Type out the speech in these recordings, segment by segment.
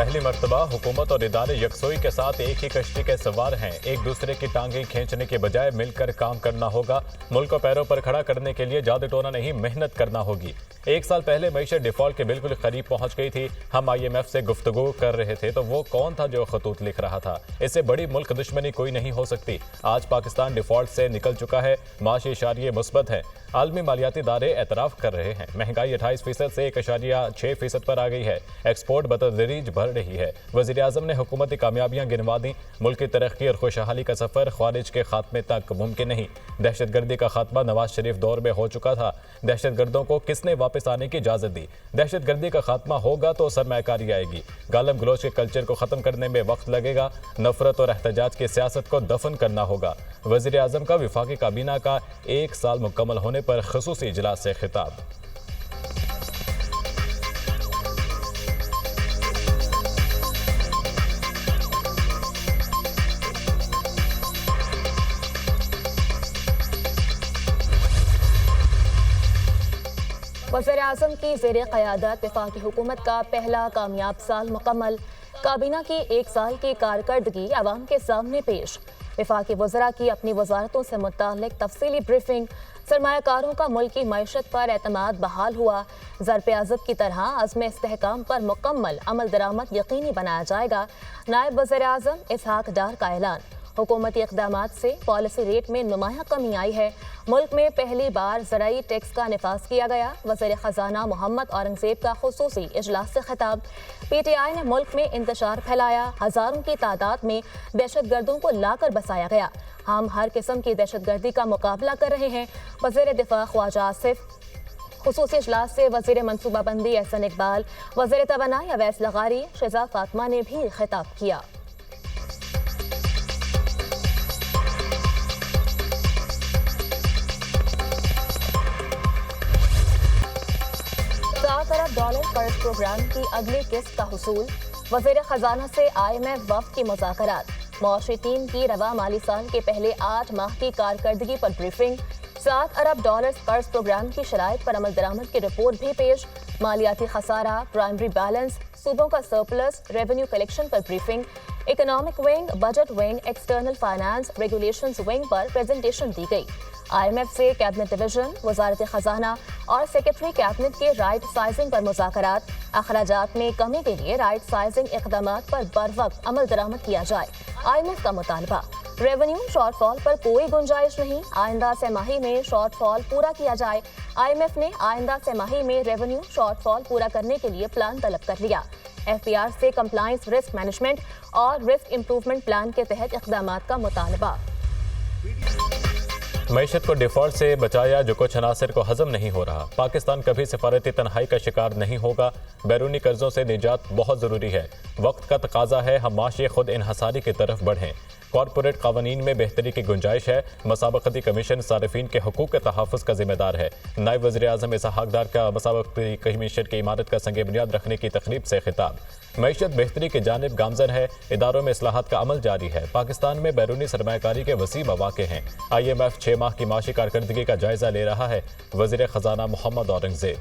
पहली मर्तबा हुकूमत और इदारे यकसोई के साथ एक ही कश्ती के सवार हैं। एक दूसरे की टांगें खींचने के बजाय मिलकर काम करना होगा। मुल्क को पैरों पर खड़ा करने के लिए जादू टोना नहीं, मेहनत करना होगी। एक साल पहले मईशत डिफॉल्ट के बिल्कुल करीब पहुंच गई थी। हम IMF से गुफ्तगू कर रहे थे तो वो कौन था जो खतूत लिख रहा था? इससे बड़ी मुल्क दुश्मनी कोई नहीं हो सकती। आज पाकिस्तान डिफॉल्ट से निकल चुका है, माशी इशारिये मुस्बत है। आलमी मालियाती इदारे एतराफ़ कर रहे हैं। महंगाई 28% से 1.6% पर आ गई है। एक्सपोर्ट बतदरीज बढ़ रही है। वज़ीर आज़म ने हुकूमती कामयाबियाँ गिनवा दी। मुल्क की तरक्की और खुशहाली का सफ़र ख्वारिज के खात्मे तक मुमकिन नहीं। दहशत गर्दी का खात्मा नवाज शरीफ दौर में हो चुका था। दहशत गर्दों को किसने वापस आने की इजाज़त दी? दहशत गर्दी का खात्मा होगा तो सरमायाकारी आएगी। गालम गलोच के कल्चर को ख़त्म करने में वक्त लगेगा। नफरत और एहतजाज की सियासत को दफन करना होगा। वज़ीर आज़म का वफाकी काबीना का 1 साल मुकम्मल होने पर ख़ुसूसी इजलास से खिताब। वज़ीर-ए-आज़म की ज़ेरे क़यादत वफ़ाक़ी हुकूमत का पहला कामयाब साल मुकम्मल। काबीना की 1 साल की कारकर्दगी अवाम के सामने पेश। वफ़ाक़ी वज़रा की अपनी वज़ारतों से मुताल्लिक़ तफसीली ब्रीफिंग। सरमायाकारों का मुल्की मईशत पर एतमाद बहाल हुआ। ज़र-पे-अज़ब की तरह अज़्म इस्तेहकाम पर मुकम्मल अमल दरामद यकीनी बनाया जाएगा। नायब वज़ीर-ए-आज़म इसहाक डार का ऐलान। हुकूमती इक़दामात से पॉलिसी रेट में नुमायाँ कमी आई है। मुल्क में पहली बार ज़राई टैक्स का निफाज किया गया। वज़ीर ख़जाना मोहम्मद औरंगज़ेब का ख़ुसूसी इजलास से खिताब। PTI ने मुल्क में इंतशार फैलाया। हज़ारों की तादाद में दहशत गर्दों को लाकर बसाया गया। हम हर किस्म की दहशत गर्दी का मुकाबला कर रहे हैं। वज़ीर दिफ़ा ख्वाजा आसिफ। ख़ुसूसी इजलास से वज़ीर मनसूबाबंदी एहसन इकबाल, वज़ीर तवानाई अवैस लगारी, शिजा फातिमा ने भी खिताब किया। 7 अरब डॉलर कर्ज प्रोग्राम की अगली किस्त का हुसूल। वज़ीर ख़जाना से IMF वफ़द की मुज़ाकरात। मुआशी टीम की रवा माली साल के पहले 8 माह की कारकर्दगी पर ब्रीफिंग। 7 अरब डॉलर कर्ज प्रोग्राम की शराइत पर अमल दरामद की रिपोर्ट भी पेश। मालियाती खसारा, प्राइमरी बैलेंस, सूबों का सरप्लस, रेवेन्यू कलेक्शन पर briefing. Economic wing, budget wing, external finance, regulations wing पर प्रेजेंटेशन दी गई। IMF से कैबिनेट डिवीजन, वज़ारत ख़जाना और सेक्रेटरी कैबिनेट के राइट साइजिंग पर मुज़ाकरात। अखराजात में कमी के लिए राइट साइजिंग इक़दामात पर बरवक्त अमल दरामद किया जाए। IMF का मुतालबा। रेवेन्यू शॉर्टफॉल पर कोई गुंजाइश नहीं। आइंदा सेमाही में शॉर्टफॉल पूरा किया जाए। IMF ने आइंदा सेमाही में रेवेन्यू शॉर्टफॉल पूरा करने के लिए प्लान तलब कर लिया। FPR से कंप्लायंस, रिस्क मैनेजमेंट और रिस्क इम्प्रूवमेंट प्लान के तहत इक़दामात का मुतालबा। मईशत को डिफॉल्ट से बचाया जो कुछ अनासर को हजम नहीं हो रहा। पाकिस्तान कभी सिफारती तन्हाई का शिकार नहीं होगा। बैरूनी कर्जों से निजात बहुत ज़रूरी है। वक्त का तकाजा है हम माशी खुद इन्हसारी की तरफ बढ़ें। कॉरपोरेट कानून में बेहतरी की गुंजाइश है। मसाबकती कमीशन सारिफीन के हकूक़ के तहफ़्फ़ुज़ का जिम्मेदार है। नायब वज़ीर आज़म इसहाक डार का मसाबकती कमीशन की इमारत का संग बुनियाद रखने की तकरीब से खिताब। मईशत बेहतरी की जानिब गामजन है। इदारों में इस्लाहात का अमल जारी है। पाकिस्तान में बैरूनी सरमायाकारी के वसी मौक़े हैं। IMF 6 माह की माशी कारकर्दगी का जायज़ा ले रहा है। वज़ीर ख़जाना Mohammad Aurangzeb.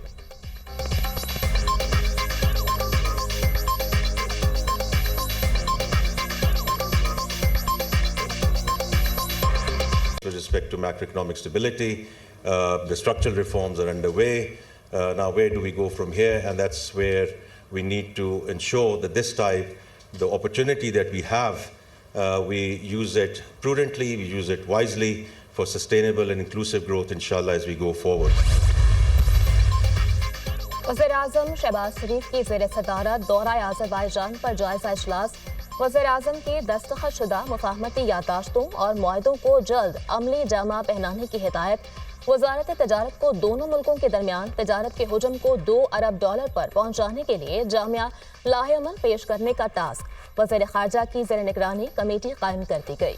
With respect to macroeconomic stability, the structural reforms are underway. Now, where do we go from here? And that's where we need to ensure that this time, the opportunity that we have, we use it prudently, we use it wisely for sustainable and inclusive growth, inshallah, as we go forward. वज़ीर-ए-आज़म शहबाज शरीफ की ज़ेर सदारत दौरा Azerbaijan पर जायज़ा इजलास। वज़ीर-ए-आज़म के दस्तखत शुदा मुफाहमती यादाश्तों और मुआहदों को जल्द अमली जामा पहनाने की हिदायत। वज़ारत तजारत को दोनों मुल्कों के दरमियान तजारत के हुजम को 2 अरब डॉलर पर पहुँचाने के लिए जामिया लाहेअमल पेश करने का टास्क। वज़ीर ख़ारजा की ज़ेर निगरानी कमेटी कायम कर दी गई।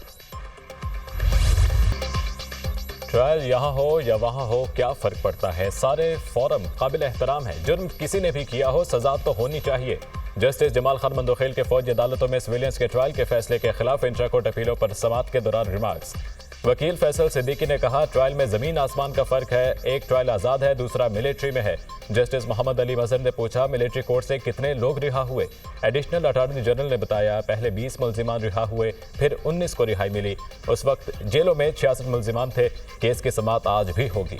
ट्रायल यहाँ हो या वहाँ हो, क्या फ़र्क पड़ता है? सारे फोरम काबिल एहतराम है। जुर्म किसी ने भी किया हो, सजा तो होनी चाहिए। जस्टिस जमाल खान मंदोखेल के फौजी अदालतों में सिविलियंस के ट्रायल के फैसले के खिलाफ इंट्रा कोर्ट अपीलों पर समाअत के दौरान रिमार्क्स। वकील फैसल सिद्दीकी ने कहा, ट्रायल में जमीन आसमान का फर्क है, एक ट्रायल आज़ाद है, दूसरा मिलिट्री में है। जस्टिस मोहम्मद अली मजहर ने पूछा, मिलिट्री कोर्ट से कितने लोग रिहा हुए? एडिशनल अटॉर्नी जनरल ने बताया, पहले 20 मुल्जिमान रिहा हुए, फिर 19 को रिहाई मिली। उस वक्त जेलों में 66 मुल्जिमान थे। केस की समाअत आज भी होगी।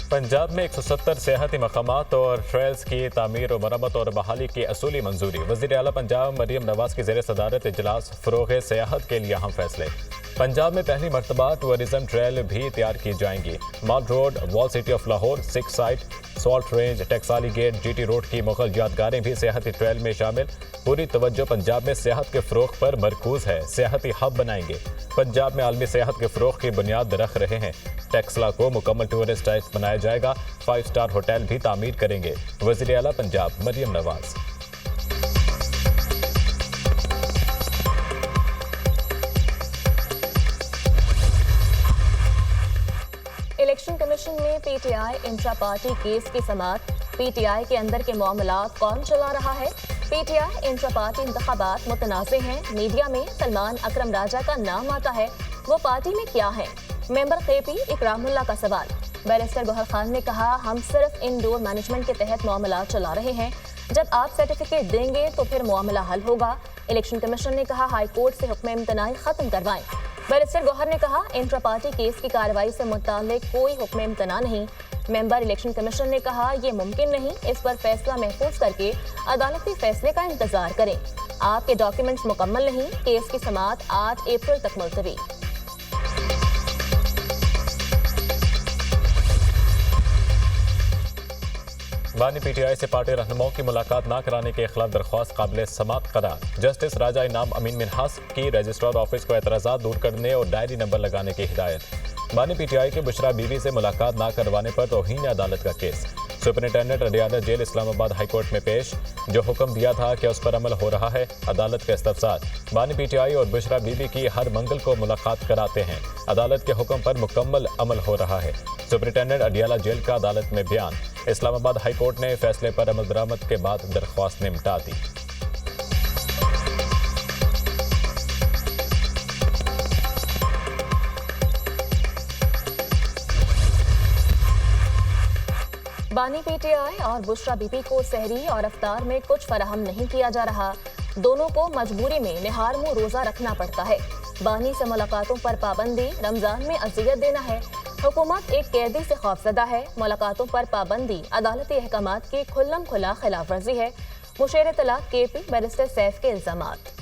पंजाब में 170 सियाहती मकामात और ट्रेल्स की तामीर और मरम्मत और बहाली की असूली मंजूरी। वज़ीर आला पंजाब मरियम नवाज की ज़ेर सदारत इजलास फ़रोग़ सियाहत के लिए अहम फैसले। पंजाब में पहली मरतबा टूरिज्म ट्रेल भी तैयार की जाएंगी। Mall road, wall city of Lahore, six site, salt range, Taxali gate, GT road की मुग़ल यादगारें भी सियाहती ट्रेल में शामिल। पूरी तवज्जो पंजाब में सियाहत के फ़रोग़ पर मरकूज़ है। सियाहती हब बनाएंगे। पंजाब में आलमी सियाहत के फ़रोग़ की बुनियाद रख रहे हैं। टेक्सला को मुकम्मल टूरिस्ट टाइप बनाया जाएगा। 5 स्टार होटल भी तामीर करेंगे। वज़ीर आला पंजाब मरियम नवाज। इलेक्शन कमीशन में पीटीआई इंट्रा पार्टी केस की समाअत। पीटीआई के अंदर के मामलात कौन चला रहा है? पीटीआई इंट्रा पार्टी इंतखाबात मुतनाज़े हैं। मीडिया में सलमान अकरम राजा का नाम आता है, वो पार्टी में क्या है? मेंबर केपी इकरामुल्ला का सवाल। बैरिस्टर गौहर खान ने कहा, हम सिर्फ इंडोर मैनेजमेंट के तहत मामला चला रहे हैं, जब आप सर्टिफिकेट देंगे तो फिर मामला हल होगा। इलेक्शन कमीशन ने कहा, हाई कोर्ट से हुक्म इम्तनाई खत्म करवाएं। बैरिस्टर गौहर ने कहा, इंट्रा पार्टी केस की कार्रवाई से मुताल्लिक कोई हुक्म इम्तना नहीं। मेंबर इलेक्शन कमीशन ने कहा, ये मुमकिन नहीं, इस पर फैसला महफूज करके अदालती फैसले का इंतजार करें। आपके डॉक्यूमेंट्स मुकम्मल नहीं। केस की समाअत 8 अप्रैल तक मुलतवी। बानी पीटीआई से पार्टी रहनुमाओं की मुलाकात न कराने के खिलाफ दरख्वास्त काबिल समाअत करार। जस्टिस राजा इनाम अमीन मिनहास की रजिस्ट्रार ऑफिस को एतराज़ात दूर करने और डायरी नंबर लगाने की हिदायत। बानी पीटीआई के बुशरा बीवी से मुलाकात न करवाने पर तौहीन अदालत का case. Superintendent Adiala jail Islamabad high court में पेश। जो हुक्म दिया था कि उस पर अमल हो रहा है। अदालत का इस्तफसार। बानी पीटीआई और बुशरा बीवी की हर मंगल को मुलाकात कराते हैं। अदालत के हुक्म पर मुकम्मल अमल हो रहा है। सुपरिटेंडेंट अडियाला जेल का अदालत में बयान। इस्लामाबाद हाई कोर्ट ने फैसले पर अमल दरामद के बाद दरख्वास्त निपटा दी। बानी पीटीआई और बुशरा बीबी को सहरी और अफ्तार में कुछ फराहम नहीं किया जा रहा। दोनों को मजबूरी में निहार मुंह रोजा रखना पड़ता है। बानी से मुलाकातों पर पाबंदी, रमजान में अजियत देना है। हुकूमत एक कैदी से खौफजदा है। मुलाकातों पर पाबंदी अदालती अहकामात की खुल्लम खुला खिलाफ वर्जी है। मुशीर इत्तलात केपी बैरिस्टर सैफ के इल्जामात।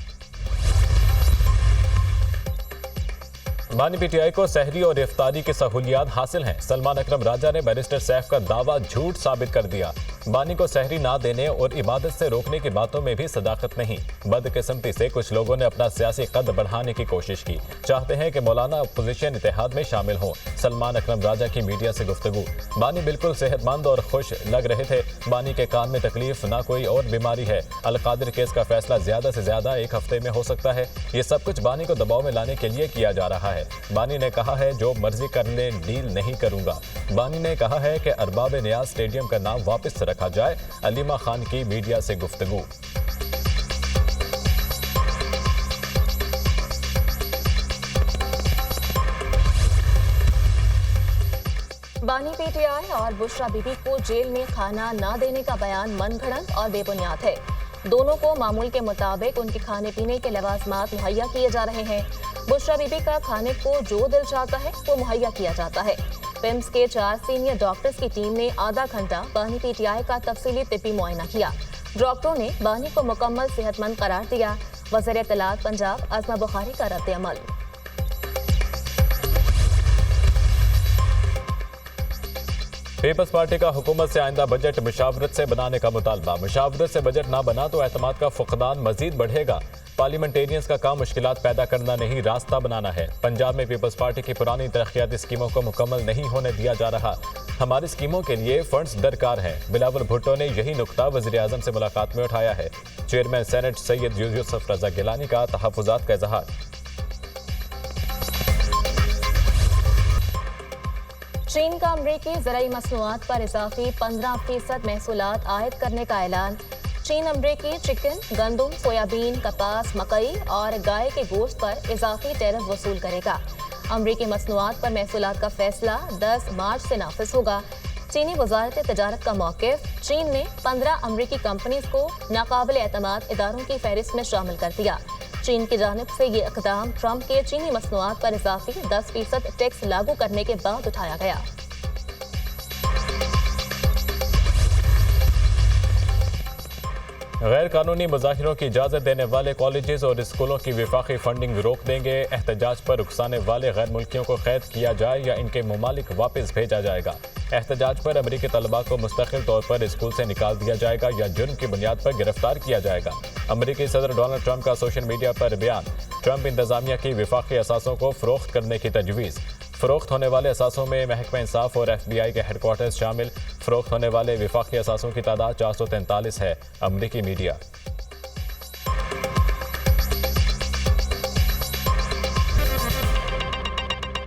बानी पीटीआई को सहरी और इफ्तारी की सहूलियात हासिल हैं। सलमान अकरम राजा ने बैरिस्टर सैफ का दावा झूठ साबित कर दिया। बानी को सहरी ना देने और इबादत से रोकने की बातों में भी सदाकत नहीं। बदकिस्मती से कुछ लोगों ने अपना सियासी कद बढ़ाने की कोशिश की। चाहते हैं कि मौलाना अपोजिशन इत्तेहाद में शामिल हों। सलमान अकरम राजा की मीडिया से गुफ्तगू। बानी बिल्कुल सेहतमंद और खुश लग रहे थे। बानी के कान में तकलीफ ना कोई और बीमारी है। अलकादिर केस का फैसला ज्यादा से ज्यादा 1 हफ्ते में हो सकता है। ये सब कुछ बानी को दबाव में लाने के लिए किया जा रहा है। बानी ने कहा है, जो मर्जी कर ले, डील नहीं करूंगा। बानी ने कहा है कि अरबाब नियाज स्टेडियम का नाम वापस रखा जाए। अलीमा खान की मीडिया से गुफ्तगू। बानी पीटीआई और बुशरा बीबी को जेल में खाना ना देने का बयान मनगढ़ंत और बेबुनियाद है। दोनों को मामूल के मुताबिक उनके खाने पीने के लवाजमात मुहैया किए जा रहे हैं। बुशरा बीबी का खाने को जो दिल चाहता है वो मुहैया किया जाता है। पिम्स के 4 सीनियर डॉक्टर्स की टीम ने आधा घंटा बानी पीटीआई का तफसीली तिब्बी मुआयना किया। डॉक्टरों ने बानी को मुकम्मल सेहतमंद करार दिया। वज़ीर इत्तलात पंजाब आज़मा बुखारी का रद्द अमल। पीपल्स पार्टी का हुकूमत से आइंदा बजट मुशावरत से बनाने का मुतालबा। मुशावरत से बजट ना बना तो एतमाद का फुकदान मजीद बढ़ेगा। पार्लियामेंटेरियंस का काम मुश्किलात पैदा करना नहीं, रास्ता बनाना है। पंजाब में पीपल्स पार्टी की पुरानी तरक्याती स्कीमों को मुकम्मल नहीं होने दिया जा रहा। हमारी स्कीमों के लिए फंड्स दरकार हैं। बिलावल भुट्टो ने यही नुक्ता वज़ीर आज़म से मुलाकात में उठाया है। चेयरमैन सेनेट सैयद यूसुफ रजा गिलानी का तहफ़्फ़ुज़ात का इज़हार। چین کا امریکی زرعی مصنوعات پر اضافی 15% محصولات عائد کرنے کا اعلان۔ چین امریکی چکن، گندم، سویابین، کپاس، مکئی اور گائے کے گوشت پر اضافی ٹیرف وصول کرے گا۔ امریکی مصنوعات پر محصولات کا فیصلہ 10 مارچ سے نافذ ہوگا۔ چینی وزارت تجارت کا موقف، چین نے 15 امریکی کمپنیز کو ناقابل اعتماد اداروں کی فہرست میں شامل کر دیا۔ چین کی جانب سے یہ اقدام ٹرمپ کے چینی مصنوعات پر اضافی 10% ٹیکس لاگو کرنے کے بعد اٹھایا گیا۔ غیر قانونی مظاہروں کی اجازت دینے والے کالجز اور اسکولوں کی وفاقی فنڈنگ روک دیں گے۔ احتجاج پر اکسانے والے غیر ملکیوں کو قید کیا جائے یا ان کے ممالک واپس بھیجا جائے گا۔ احتجاج پر امریکی طلباء کو مستقل طور پر اسکول سے نکال دیا جائے گا یا جرم کی بنیاد پر گرفتار کیا جائے گا۔ امریکی صدر ڈونلڈ ٹرمپ کا سوشل میڈیا پر بیان۔ ٹرمپ انتظامیہ کی وفاقی اثاثوں کو فروخت کرنے کی تجویز۔ فروخت ہونے والے اثاثوں میں محکمہ انصاف اور ایف بی آئی کے ہیڈ کوارٹرز شامل۔ فروخت ہونے والے وفاقی اثاثوں کی تعداد 443 ہے۔ امریکی میڈیا